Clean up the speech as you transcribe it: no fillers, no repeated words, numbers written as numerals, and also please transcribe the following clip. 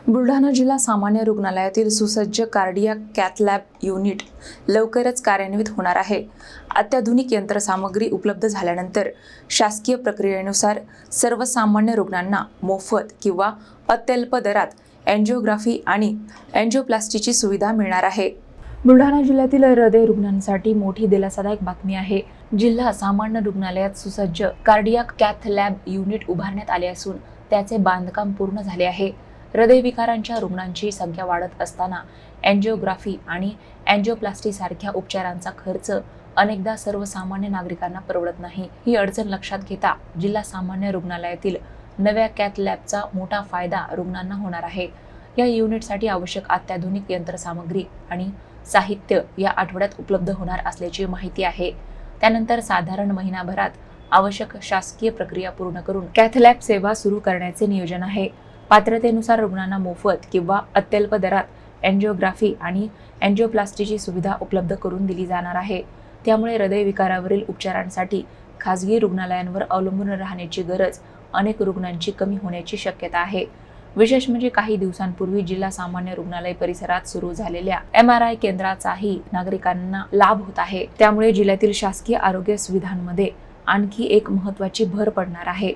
बुलढाणा जिल्हा सामान्य रुग्णालयातील सुसज्ज कार्डियाक कॅथ लॅब युनिट लवकरच कार्यान्वित होणार आहे। अत्याधुनिक यंत्रसामग्री उपलब्ध झाल्यानंतर शासकीय प्रक्रियेनुसार सर्वसामान्य रुग्णांना मोफत किंवा अत्यल्प दरात एंजिओग्राफी आणि एंजिओप्लास्टीची सुविधा मिळणार आहे। बुलढाणा जिल्ह्यातील हृदय रुग्णांसाठी मोठी दिलासादायक बातमी आहे। जिल्हा सामान्य रुग्णालयात सुसज्ज कार्डियाक कॅथ लॅब युनिट उभारण्यात आले असून त्याचे बांधकाम पूर्ण झाले आहे। हृदयविकारांच्या रुग्णांची संख्या वाढत असताना एंजिओग्राफी आणि एंजिओप्लास्टी सारख्या उपचारांचा खर्च अनेकदा सर्वसामान्य नागरिकांना परवडत नाही। ही अडचण लक्षात घेता जिल्हा सामान्य रुग्णालयातील नव्या कॅथ लॅबचा मोठा फायदा रुग्णांना होणार आहे। या युनिटसाठी आवश्यक अत्याधुनिक यंत्रसामग्री आणि साहित्य या आठवड्यात उपलब्ध होणार असल्याची माहिती आहे। त्यानंतर साधारण महिनाभरात आवश्यक शासकीय प्रक्रिया पूर्ण करून कॅथ लॅब सेवा सुरू करण्याचे नियोजन आहे। पात्रतेनुसार रुग्णांना मोफत किंवा अत्यल्प दरात एंजिओग्राफी आणि एंजिओप्लास्टीची सुविधा उपलब्ध करून दिली जाणार आहे। त्यामुळे हृदयविकारावरील उपचारांसाठी खासगी रुग्णालयांवर अवलंबून राहण्याची गरज अनेक रुग्णांची कमी होण्याची शक्यता आहे। विशेष म्हणजे काही दिवसांपूर्वी जिल्हा सामान्य रुग्णालय परिसरात सुरू झालेल्या MRI केंद्राचाही नागरिकांना लाभ होत आहे। त्यामुळे जिल्ह्यातील शासकीय आरोग्य सुविधांमध्ये आणखी एक महत्त्वाची भर पडणार आहे।